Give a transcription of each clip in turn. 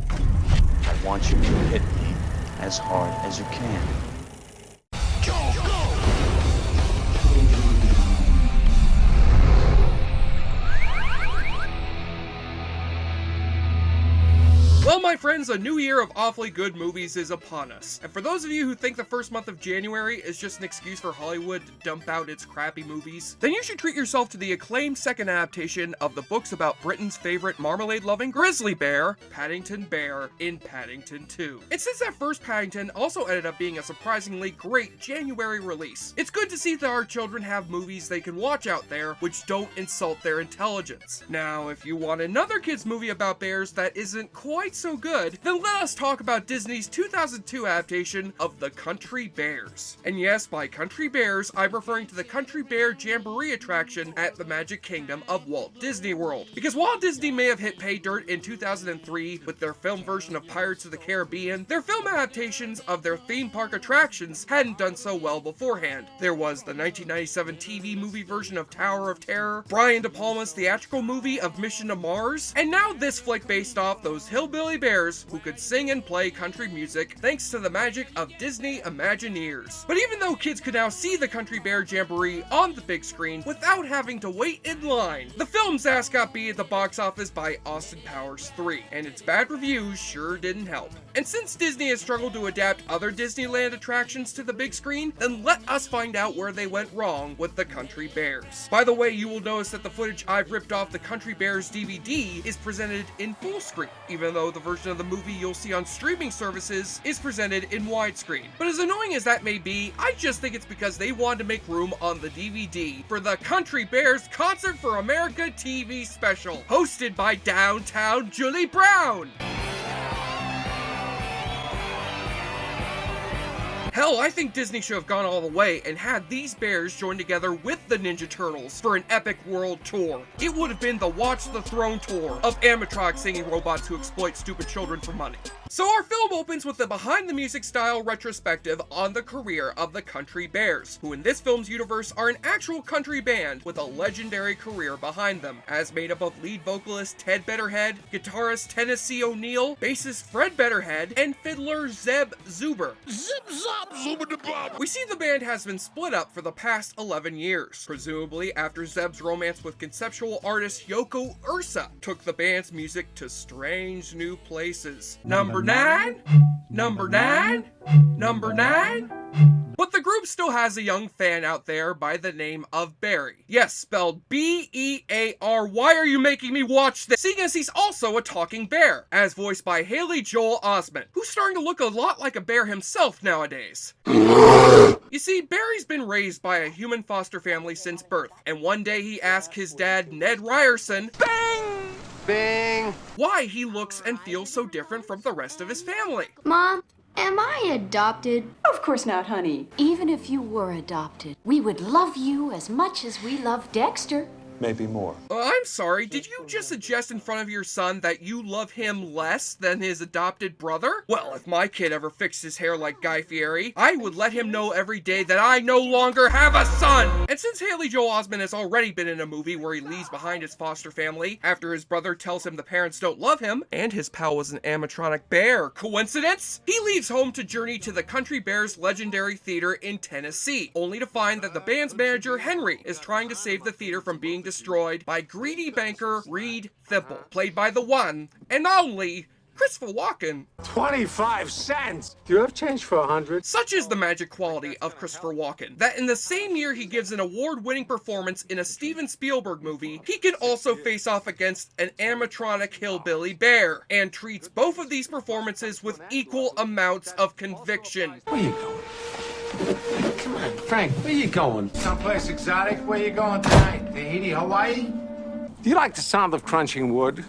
I want you to hit me as hard as you can. Well, my friends, a new year of awfully good movies is upon us. And for those of you who think the first month of January is just an excuse for Hollywood to dump out its crappy movies, then you should treat yourself to the acclaimed second adaptation of the books about Britain's favorite marmalade-loving grizzly bear, Paddington Bear, in Paddington 2. And since that first Paddington also ended up being a surprisingly great January release, it's good to see that our children have movies they can watch out there which don't insult their intelligence. Now, if you want another kids movie about bears that isn't quite so good, then let us talk about Disney's 2002 adaptation of The Country Bears. And yes, by Country Bears, I'm referring to the Country Bear Jamboree attraction at the Magic Kingdom of Walt Disney World. Because while Disney may have hit pay dirt in 2003 with their film version of Pirates of the Caribbean, their film adaptations of their theme park attractions hadn't done so well beforehand. There was the 1997 TV movie version of Tower of Terror, Brian De Palma's theatrical movie of Mission to Mars, and now this flick based off those hillbilly bears who could sing and play country music thanks to the magic of Disney Imagineers. But even though kids could now see the Country Bear Jamboree on the big screen without having to wait in line, the film's ass got beat at the box office by Austin Powers 3, and its bad reviews sure didn't help. And since Disney has struggled to adapt other Disneyland attractions to the big screen, then let us find out where they went wrong with the Country Bears. By the way, you will notice that the footage I've ripped off the Country Bears DVD is presented in full screen, even though the version of the movie you'll see on streaming services is presented in widescreen. But as annoying as that may be, I just think it's because they wanted to make room on the DVD for the Country Bears Concert for America TV special, hosted by downtown Julie Brown. Hell, I think Disney should have gone all the way and had these bears join together with the Ninja Turtles for an epic world tour. It would have been the Watch the Throne tour of animatronic singing robots who exploit stupid children for money. So our film opens with a behind-the-music style retrospective on the career of the Country Bears, who in this film's universe are an actual country band with a legendary career behind them, as made up of lead vocalist Ted Betterhead, guitarist Tennessee O'Neill, bassist Fred Betterhead, and fiddler Zeb Zuber. Zip zop zuber da bob. We see the band has been split up for the past 11 years, presumably after Zeb's romance with conceptual artist Yoko Ursa took the band's music to strange new places. Number 9? Number 9? Number 9? But the group still has a young fan out there by the name of Barry. Yes, spelled B-E-A-R. Why are you making me watch this? Seeing as he's also a talking bear, as voiced by Haley Joel Osment, who's starting to look a lot like a bear himself nowadays. You see, Barry's been raised by a human foster family since birth, and one day he asked his dad, Ned Ryerson, bang! Bang! Why he looks and feels so different from the rest of his family. Mom, am I adopted? Of course not, honey. Even if you were adopted, we would love you as much as we love Dexter. Maybe more. I'm sorry, did you just suggest in front of your son that you love him less than his adopted brother? Well, if my kid ever fixed his hair like Guy Fieri, I would let him know every day that I no longer have a son! And since Haley Joel Osment has already been in a movie where he leaves behind his foster family after his brother tells him the parents don't love him, and his pal was an animatronic bear, coincidence? He leaves home to journey to the Country Bears legendary theater in Tennessee, only to find that the band's manager, Henry, is trying to save the theater from being destroyed by greedy banker Reed Thimble, played by the one and only Christopher Walken. 25 cents! Do you have change for 100? Such is the magic quality of Christopher Walken, that in the same year he gives an award-winning performance in a Steven Spielberg movie, he can also face off against an animatronic hillbilly bear, and treats both of these performances with equal amounts of conviction. Where you going? Come on, Frank, where you going? Someplace exotic? Where you going tonight? Tahiti, Hawaii? Do you like the sound of crunching wood?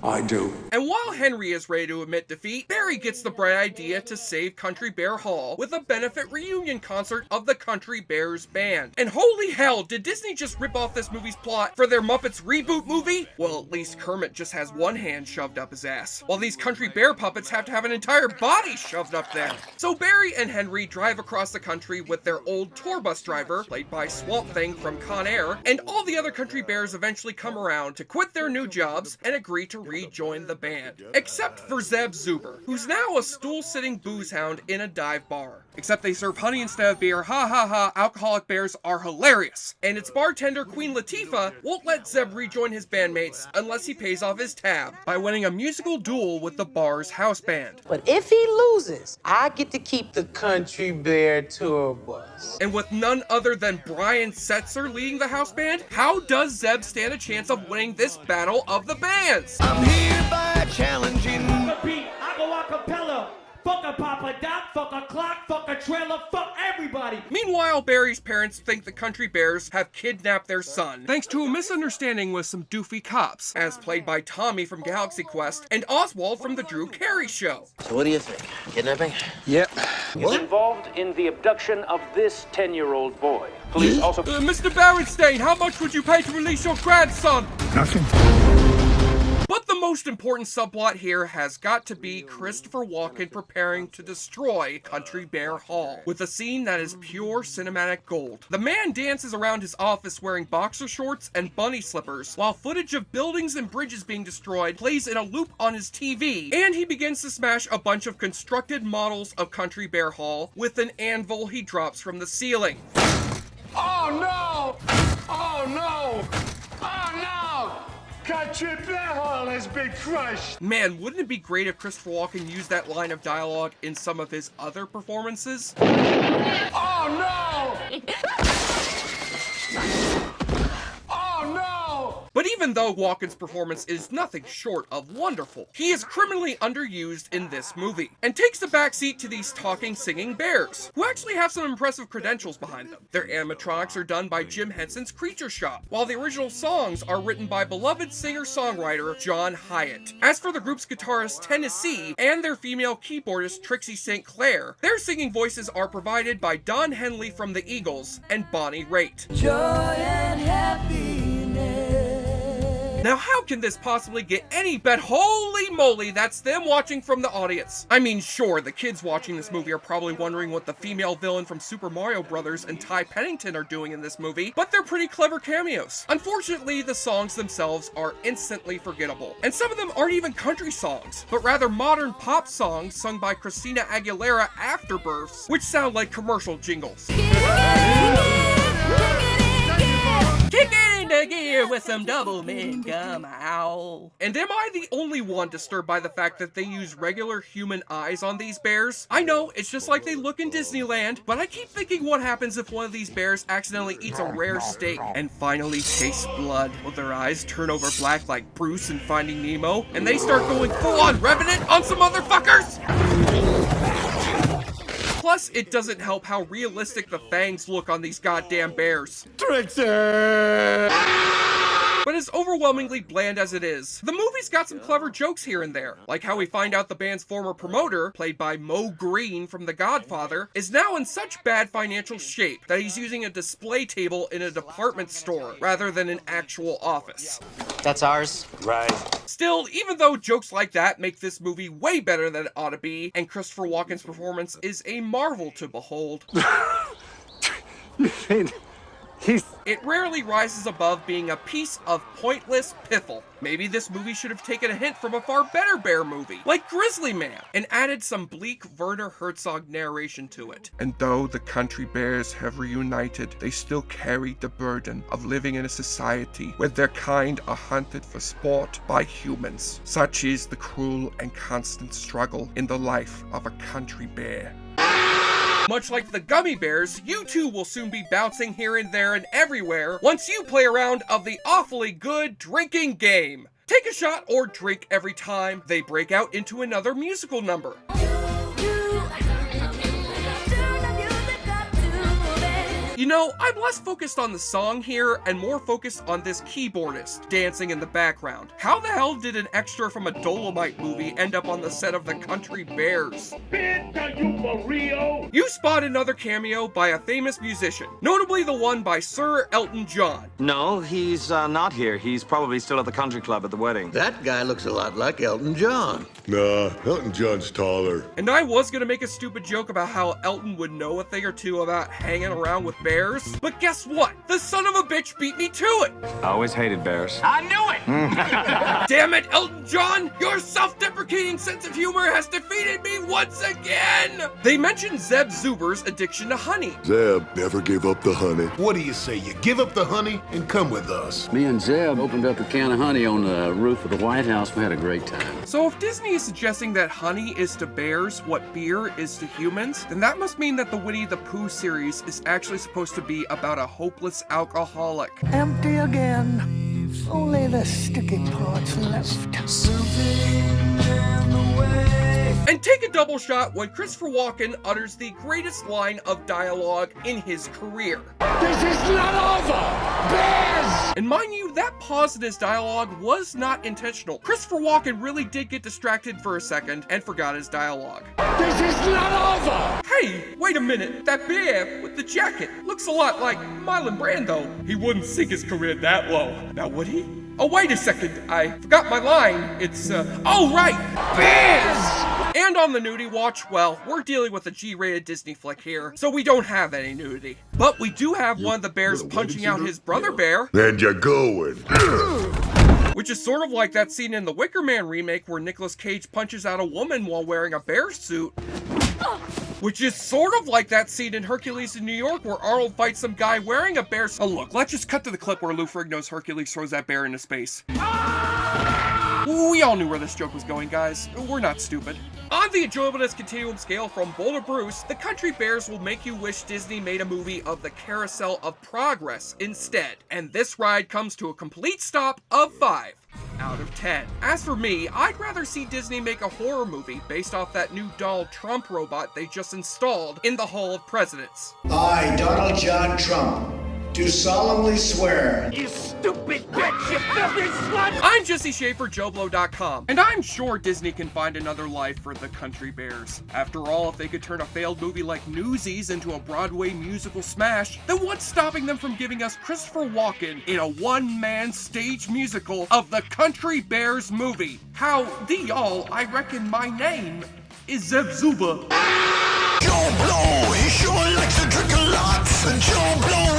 I do. And while Henry is ready to admit defeat, Barry gets the bright idea to save Country Bear Hall with a benefit reunion concert of the Country Bears band. And holy hell, did Disney just rip off this movie's plot for their Muppets reboot movie? Well, at least Kermit just has one hand shoved up his ass, while these Country Bear puppets have to have an entire body shoved up there. So Barry and Henry drive across the country with their old tour bus driver, played by Swamp Thing from Con Air, and all the other Country Bears eventually come around to quit their new jobs and agree to rejoin the band. Except for Zeb Zuber, who's now a stool-sitting booze hound in a dive bar. Except they serve honey instead of beer. Ha ha ha, alcoholic bears are hilarious. And its bartender, Queen Latifah, won't let Zeb rejoin his bandmates unless he pays off his tab by winning a musical duel with the bar's house band. But if he loses, I get to keep the Country Bear tour bus. And with none other than Brian Setzer leading the house band, how does Zeb stand a chance of winning this battle of the bands? I'm hereby challenging. Fuck a beat, I go a cappella. Fuck a Papa Doc, fuck a clock, fuck a trailer, fuck everybody. Meanwhile, Barry's parents think the Country Bears have kidnapped their son, thanks to a misunderstanding with some doofy cops, as played by Tommy from Galaxy Quest and Oswald from The Drew Carey Show. So what do you think? Kidnapping? Yep. He's involved in the abduction of this 10-year-old boy. Police also... Mr. Berenstain, how much would you pay to release your grandson? Nothing. But the most important subplot here has got to be Christopher Walken preparing to destroy Country Bear Hall, with a scene that is pure cinematic gold. The man dances around his office wearing boxer shorts and bunny slippers, while footage of buildings and bridges being destroyed plays in a loop on his TV, and he begins to smash a bunch of constructed models of Country Bear Hall with an anvil he drops from the ceiling. Oh no! Oh no! Oh no! Country Bear Hall has been crushed! Man, wouldn't it be great if Christopher Walken used that line of dialogue in some of his other performances? Oh no! Oh no! But even though Walken's performance is nothing short of wonderful, he is criminally underused in this movie, and takes the backseat to these talking, singing bears, who actually have some impressive credentials behind them. Their animatronics are done by Jim Henson's Creature Shop, while the original songs are written by beloved singer-songwriter John Hyatt. As for the group's guitarist Tennessee, and their female keyboardist Trixie St. Clair, their singing voices are provided by Don Henley from the Eagles and Bonnie Raitt. Joy and happiness. Now how can this possibly get any better? Holy moly, that's them watching from the audience. I mean, sure, the kids watching this movie are probably wondering what the female villain from Super Mario Bros. And Ty Pennington are doing in this movie, but they're pretty clever cameos. Unfortunately, the songs themselves are instantly forgettable, and some of them aren't even country songs, but rather modern pop songs sung by Christina Aguilera afterbirths, which sound like commercial jingles. Kick it into gear with some double mint gum, ow. And am I the only one disturbed by the fact that they use regular human eyes on these bears? I know, it's just like they look in Disneyland, but I keep thinking what happens if one of these bears accidentally eats a rare steak and finally tastes blood? Will their eyes turn over black like Bruce in Finding Nemo, and they start going full-on Revenant on some motherfuckers? Plus, it doesn't help how realistic the fangs look on these goddamn bears. Trixie! But as overwhelmingly bland as it is, the movie's got some clever jokes here and there, like how we find out the band's former promoter, played by Mo Green from The Godfather, is now in such bad financial shape that he's using a display table in a department store rather than an actual office. That's ours? Right. Still, even though jokes like that make this movie way better than it ought to be, and Christopher Walken's performance is a marvel to behold, it rarely rises above being a piece of pointless piffle. Maybe this movie should have taken a hint from a far better bear movie, like Grizzly Man, and added some bleak Werner Herzog narration to it. And though the Country Bears have reunited, they still carry the burden of living in a society where their kind are hunted for sport by humans. Such is the cruel and constant struggle in the life of a country bear. Much like the gummy bears, you too will soon be bouncing here and there and everywhere once you play a round of the awfully good drinking game. Take a shot or drink every time they break out into another musical number. You know, I'm less focused on the song here and more focused on this keyboardist dancing in the background. How the hell did an extra from a Dolomite movie end up on the set of the Country Bears? Bitch, are you for real? You spot another cameo by a famous musician, notably the one by Sir Elton John. No, he's not here. He's probably still at the country club at the wedding. That guy looks a lot like Elton John. Nah, Elton John's taller. And I was gonna make a stupid joke about how Elton would know a thing or two about hanging around with bears. bears. But guess what? The son of a bitch beat me to it. I always hated bears. I knew it! Damn it, Elton John! Your self-deprecating sense of humor has defeated me once again! They mentioned Zeb Zuber's addiction to honey. Zeb never gave up the honey. What do you say? You give up the honey and come with us. Me and Zeb opened up a can of honey on the roof of the White House. We had a great time. So if Disney is suggesting that honey is to bears what beer is to humans, then that must mean that the Winnie the Pooh series is actually supposed to be about a hopeless alcoholic. Empty again. Only the sticky parts left. And take a double shot when Christopher Walken utters the greatest line of dialogue in his career. This is not over! Bears! And mind you, that pause in his dialogue was not intentional. Christopher Walken really did get distracted for a second and forgot his dialogue. This is not over! Hey, wait a minute. That bear with the jacket looks a lot like Marlon Brando. He wouldn't sink his career that low. Now would he? Oh, wait a second. I forgot my line. It's, oh, right. Bears! And on the nudie watch, well, we're dealing with a G-rated Disney flick here, so we don't have any nudity. But we do have one of the bears punching out his brother bear. And you're going. Which is sort of like that scene in the Wicker Man remake where Nicolas Cage punches out a woman while wearing a bear suit. Which is sort of like that scene in Hercules in New York where Arnold fights some guy wearing a bear suit. Oh look, let's just cut to the clip where Lou Ferrigno's Hercules throws that bear into space. We all knew where this joke was going, guys. We're not stupid. On the enjoyableness continuum scale from Bull to Bruce, the Country Bears will make you wish Disney made a movie of the Carousel of Progress instead. And this ride comes to a complete stop of 5 out of 10. As for me, I'd rather see Disney make a horror movie based off that new Donald Trump robot they just installed in the Hall of Presidents. I, Donald John Trump, do solemnly swear. You stupid bitch, you filthy slut! I'm Jesse Schaefer, JoBlo.com, and I'm sure Disney can find another life for the Country Bears. After all, if they could turn a failed movie like Newsies into a Broadway musical smash, then what's stopping them from giving us Christopher Walken in a one-man stage musical of the Country Bears movie? Howdy y'all, I reckon my name is Zeb Zuber. JoBlo, he sure likes to drink a lot. JoBlo